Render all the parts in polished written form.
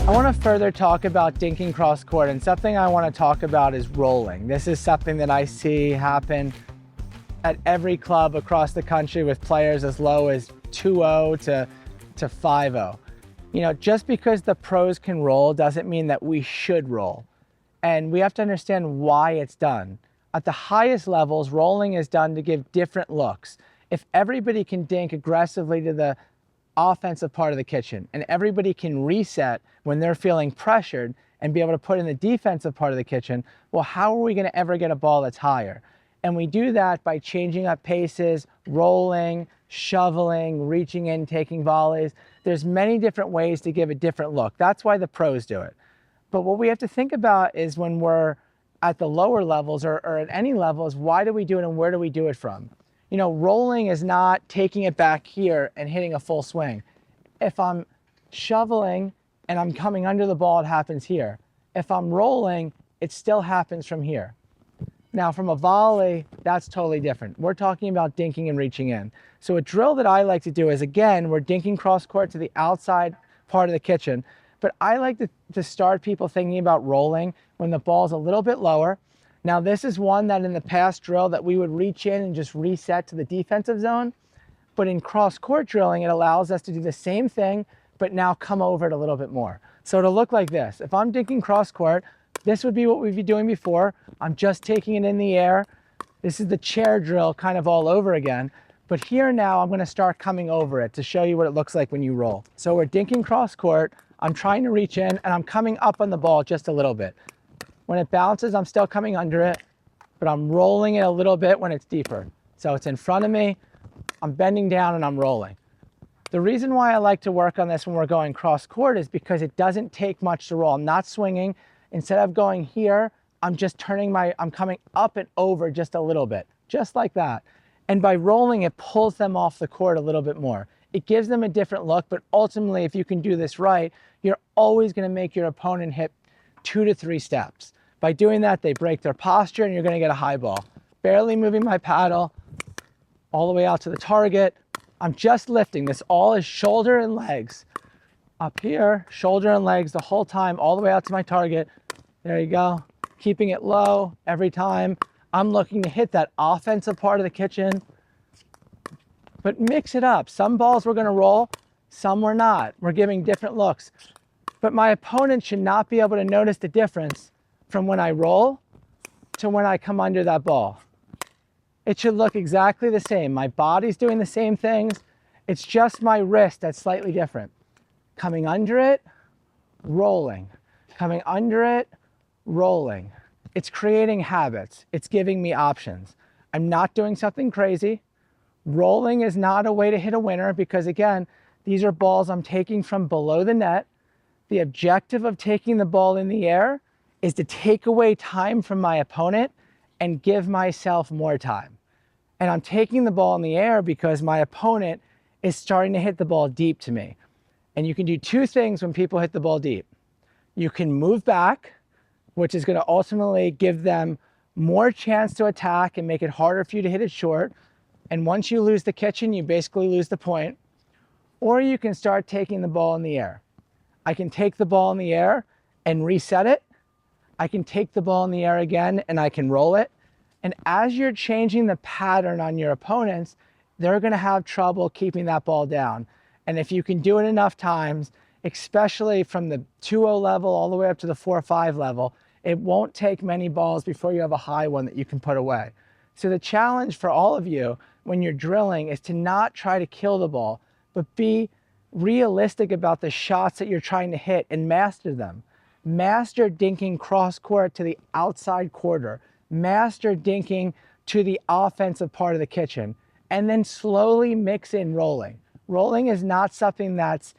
I want to further talk about dinking cross court, and something I want to talk about is rolling. This is something that I see happen at every club across the country with players as low as 2-0 to 5-0. You know, just because the pros can roll doesn't mean that we should roll. And we have to understand why it's done. At the highest levels, rolling is done to give different looks. If everybody can dink aggressively to the offensive part of the kitchen and everybody can reset when they're feeling pressured and be able to put in the defensive part of the kitchen, well, how are we going to ever get a ball that's higher? And we do that by changing up paces, rolling, shoveling, reaching in, taking volleys. There's many different ways to give a different look. That's why the pros do it. But what we have to think about is when we're at the lower levels or at any levels, why do we do it and where do we do it from? You know, rolling is not taking it back here and hitting a full swing. If I'm shoveling and I'm coming under the ball, it happens here. If I'm rolling, it still happens from here. Now from a volley, that's totally different. We're talking about dinking and reaching in. So a drill that I like to do is, again, we're dinking cross court to the outside part of the kitchen, but I like to start people thinking about rolling when the ball's a little bit lower. Now this is one that in the past drill that we would reach in and just reset to the defensive zone. But in cross court drilling, it allows us to do the same thing, but now come over it a little bit more. So it'll look like this. If I'm dinking cross court, this would be what we'd be doing before. I'm just taking it in the air. This is the chair drill kind of all over again. But here now I'm gonna start coming over it to show you what it looks like when you roll. So we're dinking cross court. I'm trying to reach in and I'm coming up on the ball just a little bit. When it bounces, I'm still coming under it, but I'm rolling it a little bit when it's deeper. So it's in front of me, I'm bending down and I'm rolling. The reason why I like to work on this when we're going cross court is because it doesn't take much to roll. I'm not swinging. Instead of going here, I'm just I'm coming up and over just a little bit, just like that. And by rolling, it pulls them off the court a little bit more. It gives them a different look, but ultimately, if you can do this right, you're always gonna make your opponent hit 2 to 3 steps. By doing that, they break their posture and you're gonna get a high ball. Barely moving my paddle all the way out to the target. I'm just lifting. This all is shoulder and legs. Up here, shoulder and legs the whole time, all the way out to my target. There you go. Keeping it low every time. I'm looking to hit that offensive part of the kitchen, but mix it up. Some balls we're gonna roll, some we're not. We're giving different looks. But my opponent should not be able to notice the difference from when I roll to when I come under that ball. It should look exactly the same. My body's doing the same things. It's just my wrist that's slightly different. Coming under it, rolling. Coming under it, rolling. It's creating habits. It's giving me options. I'm not doing something crazy. Rolling is not a way to hit a winner because, again, these are balls I'm taking from below the net. The objective of taking the ball in the air is to take away time from my opponent and give myself more time. And I'm taking the ball in the air because my opponent is starting to hit the ball deep to me. And you can do 2 things when people hit the ball deep. You can move back, which is going to ultimately give them more chance to attack and make it harder for you to hit it short. And once you lose the kitchen, you basically lose the point. Or you can start taking the ball in the air. I can take the ball in the air and reset it. I can take the ball in the air again and I can roll it. And as you're changing the pattern on your opponents, they're gonna have trouble keeping that ball down. And if you can do it enough times, especially from the 2-0 level all the way up to the 4-5 level, it won't take many balls before you have a high one that you can put away. So the challenge for all of you when you're drilling is to not try to kill the ball, but be realistic about the shots that you're trying to hit and master them. Master dinking cross court to the outside quarter. Master dinking to the offensive part of the kitchen. And then slowly mix in rolling. Rolling is not something that's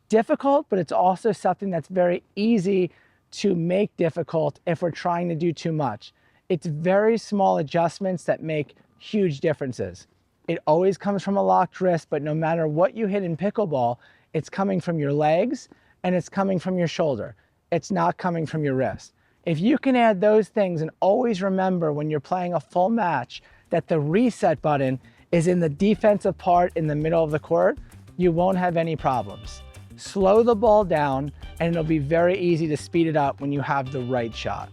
difficult, but it's also something that's very easy to make difficult if we're trying to do too much. It's very small adjustments that make huge differences. It always comes from a locked wrist, but no matter what you hit in pickleball, it's coming from your legs and it's coming from your shoulder. It's not coming from your wrist. If you can add those things and always remember when you're playing a full match that the reset button is in the defensive part in the middle of the court, you won't have any problems. slow the ball down, and it'll be very easy to speed it up when you have the right shot.